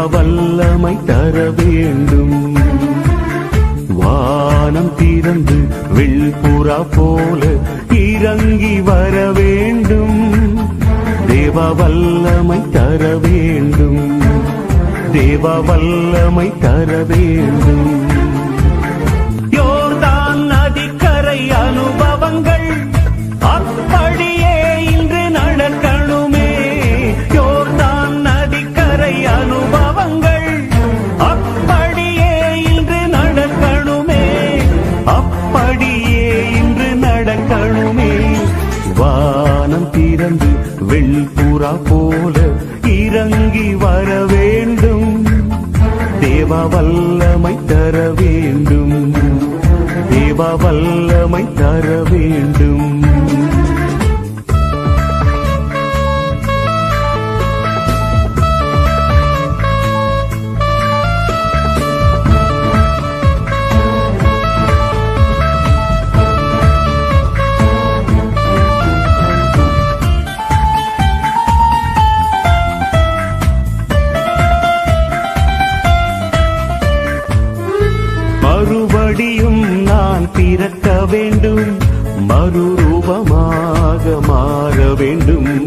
வல்லமை தர வேண்டும். வானம் திறந்து வெள்புறா போல இறங்கி வர வேண்டும். தேவ வல்லமை தர வேண்டும். தேவ வல்லமை தர வேண்டும். யோர்தான் நதிக்கரை அனுபவங்கள் அப்படியே இன்று நடக்கணுமே. யோர்தான் நதிக்கரை அனுபவங்கள் அப்படியே இன்று நடக்கணுமே. அப்படியே இன்று நடக்கணுமே. வானம் திறந்து வெள்புறா போல இறங்கி வர வேண்டும். தேவ வல்லமை தர வேண்டும். தேவ வல்லமை தர வேண்டும். மறுபடியும் நான் பிறக்க வேண்டும். மறுரூபமாக மாற வேண்டும்.